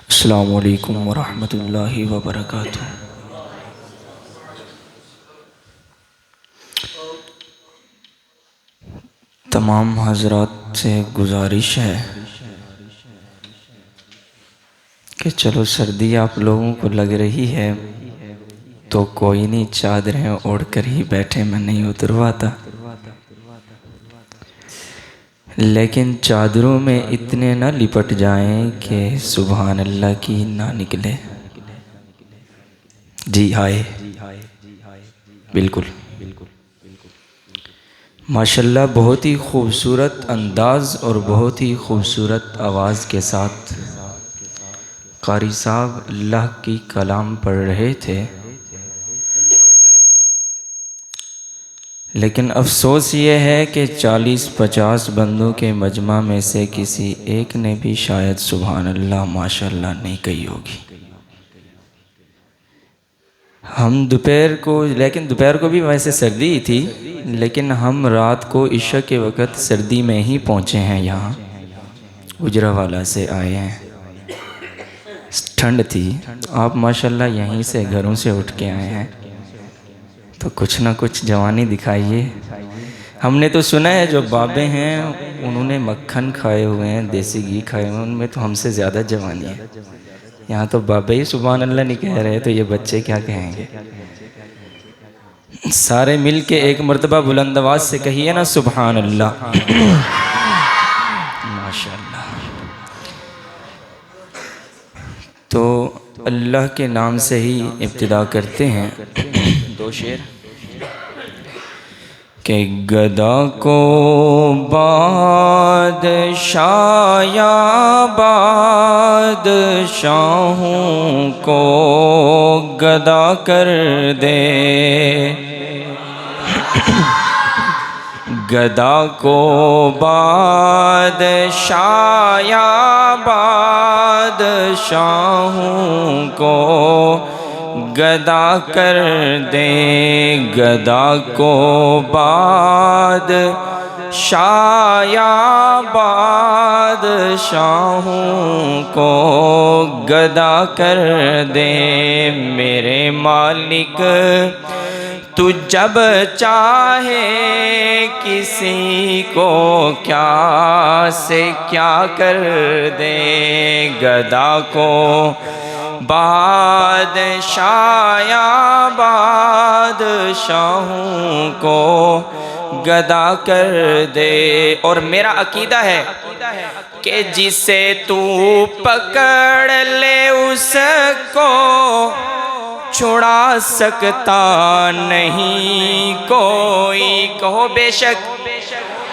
السلام علیکم ورحمۃ اللہ وبرکاتہ۔ تمام حضرات سے گزارش ہے کہ چلو سردی آپ لوگوں کو لگ رہی ہے تو کوئی نہیں، چادریں اوڑھ کر ہی بیٹھے، میں نہیں اترواتا، لیکن چادروں میں اتنے نہ لپٹ جائیں کہ سبحان اللہ کی نہ نکلے۔ جی ہائے، بالکل ماشاءاللہ، بہت ہی خوبصورت انداز اور بہت ہی خوبصورت آواز کے ساتھ قاری صاحب اللہ کی کلام پڑھ رہے تھے، لیکن افسوس یہ ہے کہ 40-50 بندوں کے مجمع میں سے کسی ایک نے بھی شاید سبحان اللہ ماشاءاللہ نہیں کہی ہوگی۔ ہم دوپہر کو بھی ویسے سردی ہی تھی، لیکن ہم رات کو عشاء کے وقت سردی میں ہی پہنچے ہیں، یہاں گجرانوالہ سے آئے ہیں، ٹھنڈ تھی۔ آپ ماشاءاللہ یہیں سے گھروں سے اٹھ کے آئے ہیں تو کچھ نہ کچھ جوانی دکھائیے۔ ہم نے تو سنا ہے جو بابے ہیں انہوں نے مکھن کھائے ہوئے ہیں، دیسی گھی کھائے ہوئے ہیں، ان میں تو ہم سے زیادہ جوانی ہے۔ یہاں تو بابے ہی سبحان اللہ نہیں کہہ رہے تو یہ بچے کیا کہیں گے؟ سارے مل کے ایک مرتبہ بلند آواز سے کہیے نا سبحان اللہ۔ ماشاءاللہ۔ تو اللہ کے نام سے ہی ابتدا کرتے ہیں، 2 شعر کہ گدا کو بادشاہ یا بادشاہوں کو گدا کر دے، گدا کو بادشاہ یا بادشاہوں کو گدا کر دے، گدا کو بادشاہ یا بادشاہوں کو گدا کر دے، میرے مالک تو جب چاہے کسی کو کیا سے کیا کر دے، گدا کو بادشاہ یا بادشاہوں کو گدا کر دے۔ اور میرا عقیدہ ہے کہ جسے تو پکڑ لے اس کو چھڑا سکتا نہیں کوئی، کہو بے شک۔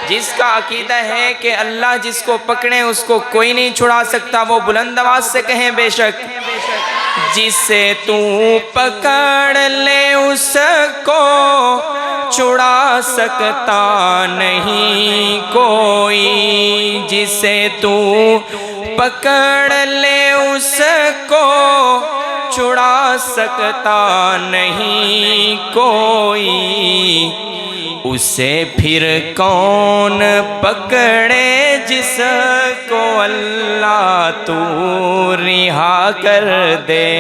جس کا عقیدہ ہے کہ اللہ جس کو پکڑے اس کو کوئی نہیں چھڑا سکتا، وہ بلند آواز سے کہیں بے شک۔ جسے تو پکڑ لے اس کو چھڑا سکتا نہیں کوئی، جسے تو پکڑ لے اس کو چھڑا سکتا نہیں کوئی، اسے پھر کون پکڑے جس کو اللہ تو رہا کر دے،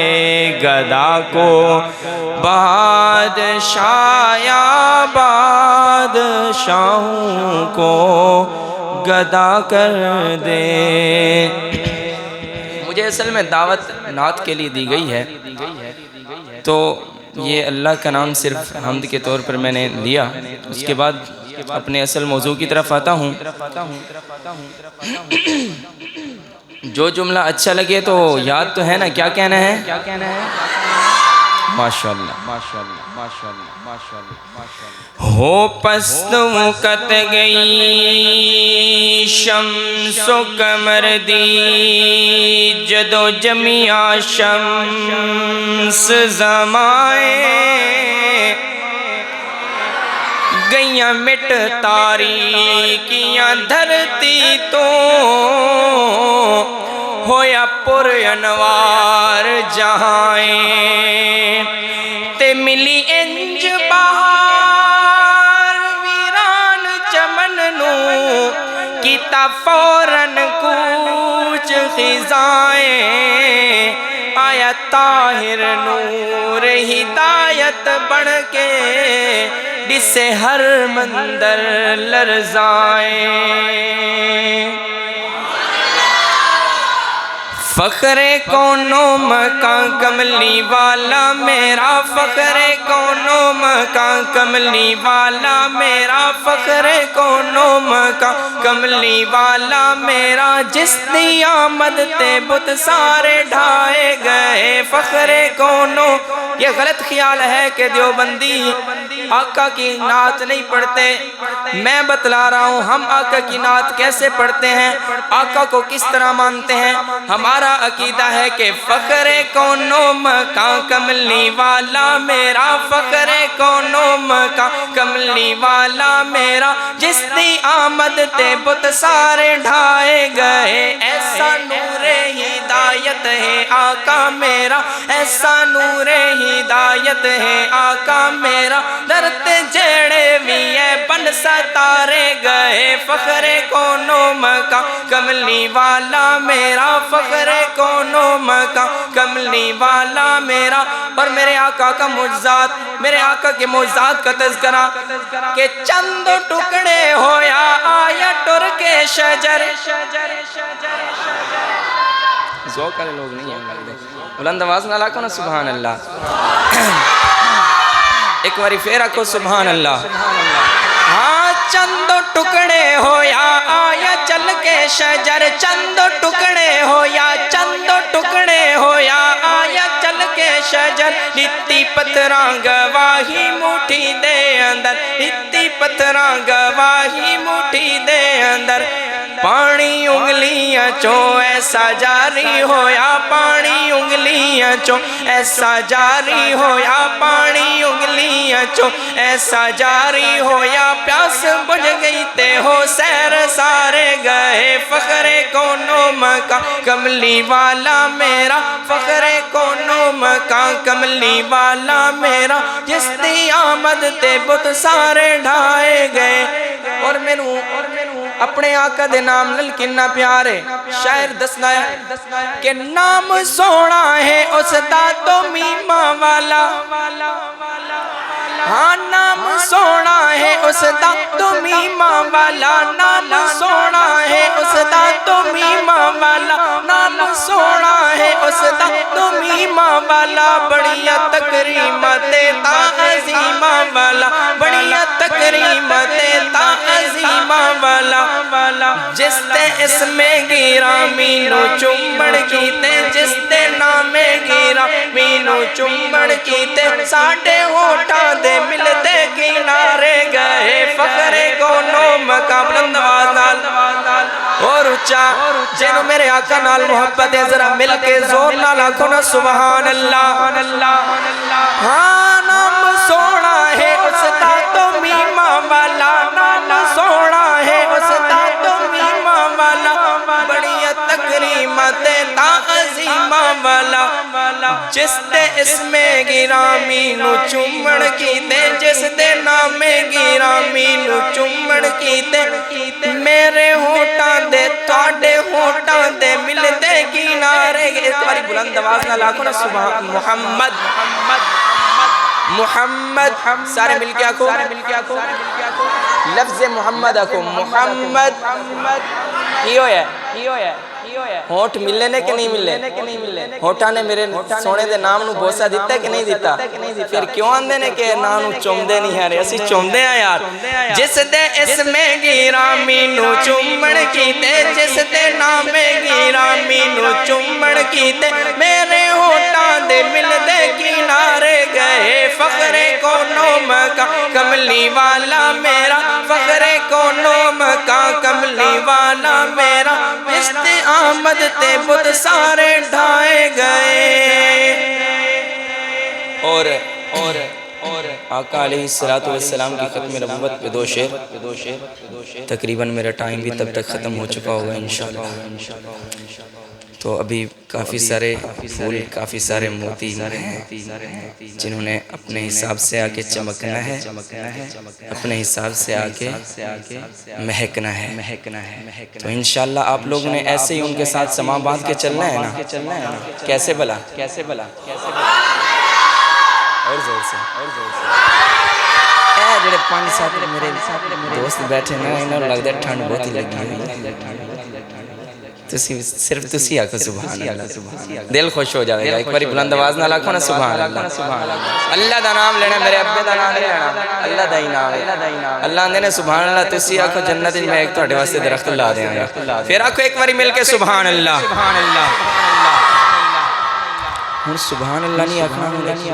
گدا کو بادشاہ یا بادشاہوں کو گدا کر دے۔ مجھے اصل میں دعوت نعت کے لیے دی گئی ہے، تو یہ اللہ کا نام صرف حمد کے طور پر میں نے لیا، اس کے بعد اپنے اصل موضوع کی طرف آتا ہوں۔ جو جملہ اچھا لگے تو یاد تو ہے نا، کیا کہنا ہے؟ ماشاءاللہ ماشاءاللہ ماشاءاللہ ماشاءاللہ۔ ہو پست وقت گئی شمس و قمر دی جدو جمیا شمس زمائے، گئیاں مٹ تاریکیاں دھرتی تو ہویا پر انوار جہائیں، ملی انج بہار ویران چمن نو کیتا فوراً کوچ خزائیں آیا طاہر نور ہدایت بڑھ کے جسے ہر مندر لرزائیں فخر کونو مکان کملی والا میرا فخر کونو مکان کملی والا میرا فخر کونو مکان کملی والا میرا جس دی آمد تے بت سارے ڈھائے گئے فخر کونو یہ غلط خیال ہے کہ دیوبندی آقا کی نعت نہیں پڑھتے میں بتلا رہا ہوں ہم آقا کی نعت کیسے پڑھتے ہیں آقا کو کس طرح مانتے ہیں ہمارا عقیدہ ہے کہ فخر کونو مکان کملی والا میرا فخر کونو مکان کملی والا میرا جس دی آمد تے بت سارے ڈھائے گئے ایسا نور ہدایت ہے آقا میرا ایسا نور ہدایت ہے آقا میرا درتے جڑے بھی ہے بن ستارے گئے فخر کونو مکان کملی والا میرا فخر کونو مکان کملی والا میرا اور میرے آقا کا معجزات میرے آقا کے معجزات کا تذکرہ کہ چند ٹکڑے ہویا آیا ٹر کے شجر ذوق والے لوگ نہیں ہیں بلند آواز نہ لاکھو نا سبحان اللہ ایک باری پھر آکھو سبحان اللہ ہاں چند ٹکڑے ہویا آیا چل کے شجر چند ٹکڑے ہویا چند ٹکڑے ہویا آیا چل کے شجر رتی پتھراں گواہی مٹھی دے اندر رتی پتھراں گواہی مٹھی دے اندر پانی انگلیاں چوں ایسا جاری ہویا پانی انگلیاں چوں ایسا جاری ہویا پانی انگلیاں چوں ایسا جاری ہویا پیاس بجھ گئی تے ہو سیر سارے گئے فخر کونو مکان کملی والا میرا فخر کونو مکان کملی والا میرا جس دی آمد تے بت سارے ڈھائے گئے اور مینوں اپنے آقا دے نام نل کنا پیارے شاعر دسنا ہے کہ نام سونا ہے اس دا تو میمہ والا ہاں نام سونا ہے اس دا تو میمہ والا نام سونا ہے اس دا تو میمہ والا نام سونا ہے اس دا تو میمہ والا بڑیا تکریمت تا عظیمہ والا بڑیا تکریمت تا عظیمہ والا جس تے اس میں گیرا مینو چمبڑ کیتے جس تے نام گیرا مینو چمبڑ کیتے ساڑھے ہوٹا دے ملتے کنارے گئے فخر کونو مکان بلند آواز نال اور اچھا جنہوں میرے آقا نال محبت ہے ذرا مل کے زور نال آکھو نا سبحان اللہ ہاں نام سونا ہے اس دا تو میمہ والا نام سونا ہے اس دا تو میمہ والا بڑی تکریمت تا عظیمہ والا جس دے اس میں گرامی نو چمڑ کیتے جس دے نام گرامی نو چمڑ کیتے میرے ہوٹاں دے تواڈے ہوٹاں دے ملتے کنارے اس باری بلند آواز نہ لاکھو نا سبحان محمد محمد سارے مل کے آکھو لفظ محمد آکھو محمد کی ہویا ہونٹ ملے نے کہ نہیں ملے ہونٹاں نے میرے سونے دے نام نو بوسا دیتا ہے کہ نہیں دیتا پھر کیوں آندے نے کہ نام نو چومدے نہیں ہے اسی چومدے ہیں یار جس دے اس میں گرامی نو چمڑ کیتے جس دے نام گرامی نو چمڑ کیتے میرے ہونٹاں دے مل دے کنارے گئے فخر کونو مکان کملی والا میرا فخر کونو مکان کملی والا میرا جس دے آمد تے بت سارے ڈھائے گئے اور آقا علیہ السلام کی ختم نبوت پہ دو شعر تقریباً میرا ٹائم بھی تب تک ختم ہو چکا ہوگا انشاءاللہ تو ابھی کافی سارے پھول، کافی سارے موتی ہیں جنہوں نے اپنے حساب سے آ کے چمکنا ہے، اپنے حساب سے آ کے مہکنا ہے۔ تو انشاءاللہ آپ لوگوں نے ایسے ہی ان کے ساتھ سما باندھ کے چلنا ہے نا؟ کیسے بلا؟ اور زور سے اے جڑے 5-7 میرے دوست بیٹھے نا، انہوں لگتا ہے ٹھنڈ بہت ہی لگی ہوئی۔ صرف تسی آکھو سبحان اللہ، دل خوش ہو جائے گا۔ ایک باری بلند آواز نہ لاکھو نا سبحان اللہ۔ اللہ دا نام لینا، میرے ابے دا نام نہیں لینا، اللہ دا ہی نام ہے۔ اللہ آندے نے سبحان اللہ، تسی آکھو جنت میں ایک تہاڈے واسطے درخت لا دیاں گا۔ پھر آکھو ایک باری مل کے سبحان اللہ۔ ہن سبحان اللہ نہیں آکھنا،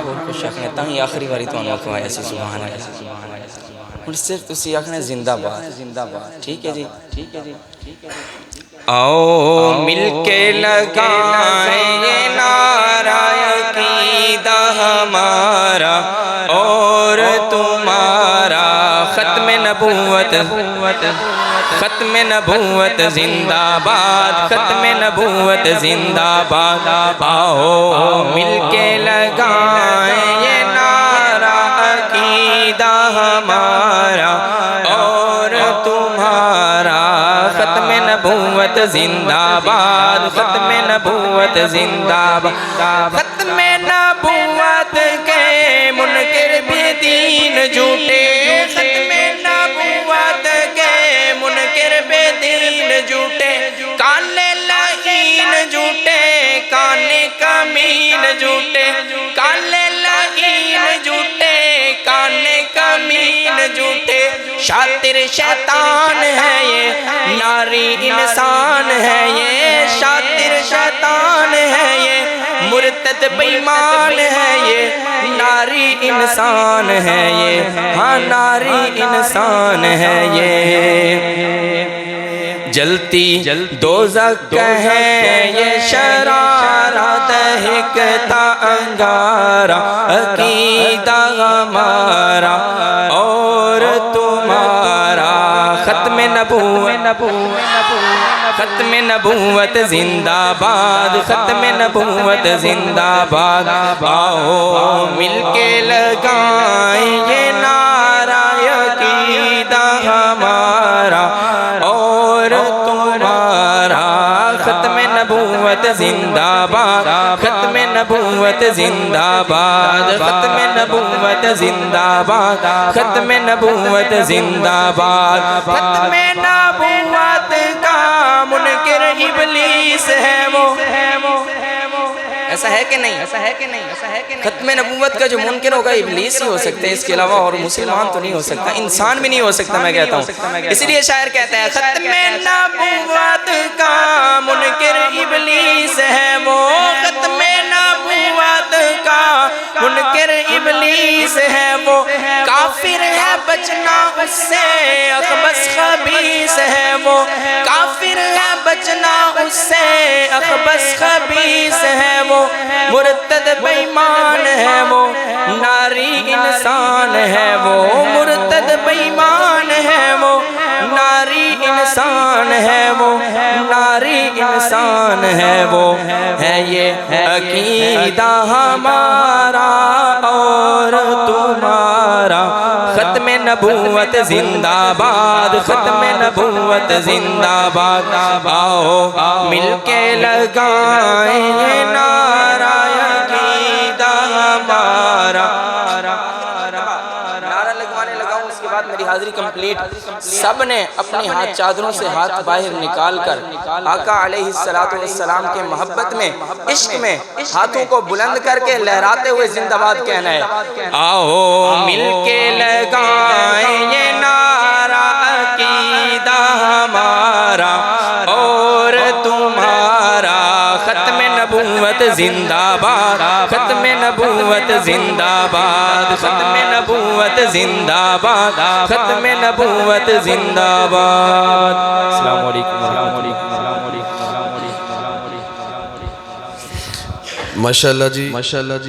اور کچھ آکھنا، تاں ہی آخری باری تانوں آکھوایا سی سبحان اللہ۔ ہن صرف تسی آکھنا زندہ باد، ٹھیک ہے جی؟ آؤ مل کے لگائیں یہ نعرہ عقیدہ ہمارا اور تمہارا، ختم نبوت زندہ باد، ختم نبوت زندہ باد۔ آؤ مل کے لگائیں یہ نعرہ عقیدہ ہمارا اور تمہارا، ختم نبوت زندہ باد، ختم نبوت زندہ باد۔ ختم نبوت کے منکر بھی دین جھوٹے، ختم نبوت کے منکر بھی دین جھوٹے، کانے لعین جھوٹے، کانے کمین جھوٹے، کانے لعین جھوٹے، کانے کمین جھوٹے۔ شاطر شیطان ہے یہ، ناری انسان ہے یہ، شاطر شیطان ہے یہ، مرتد بیمان ہے یہ، ناری انسان ہے یہ، ہاں ناری انسان ہے یہ۔ جلتی دوزخ ہے یہ شرارہ، دہکتا انگارہ عقیدہ ہمارا اور تمہارا، ختم نبوت زندہ باد، ختم نبوت زندہ باد۔ آؤ مل کے لگائیں یہ نعرہ عقیدہ ہمارا اور تمہارا، ختم نبوت زندہ باد، ختم نبوت زندہ باد، ختم نبوت زندہ باد، ختم نبوت زندہ باد۔ ختم نبوت کا منکر ابلیس ہے وہ، ایسا ہے کہ نہیں؟ ختم نبوت کا جو منکر ہوگا ابلیس ہی ہو سکتا ہے، اس کے علاوہ اور مسلمان تو نہیں ہو سکتا، انسان بھی نہیں ہو سکتا، میں کہتا ہوں۔ اس لیے شاعر کہتا ہے ختم نبوت کا منکر ابلیس ہے وہ، ختم نبوت کا منکر ابلیس ہے وہ، کافر ہے بچنا اس سے اخبث خبیث ہے وہ، کافر ہے بچنا اس سے اخبث خبیث ہے وہ، مرتد بیمان ہے وہ، ناری انسان ہے وہ، مرتد بیمان ہے وہ، ناری انسان ہے وہ، ناری انسان ہے وہ، ہے یہ عقیدہ ہمارا اور تمہارا، ختم نبوت زندہ باد، ختم نبوت زندہ باد۔ آؤ مل کے لگائیں یہ نعرہ عقیدہ ہمارا۔ نعرہ لگوانے لگا ہوں، اس کے بعد میری حاضری کمپلیٹ۔ سب نے اپنی ہاتھ چادروں سے ہاتھ باہر نکال کر آقا علیہ السلام کے محبت میں، عشق میں ہاتھوں کو بلند کر کے لہراتے ہوئے زندہ باد کہنا ہے۔ آؤ مل کے لگائیں یہ نعرہ عقیدہ ہمارا اور تمہارا، ختم نبوت زندہ باد، ختم نبوت زندہ باد، ختم نبوت زندہ باد، ختم نبوت زندہ باد۔ السلام علیکم ورحمۃ اللہ۔ ماشاءاللہ جی، ماشاءاللہ جی۔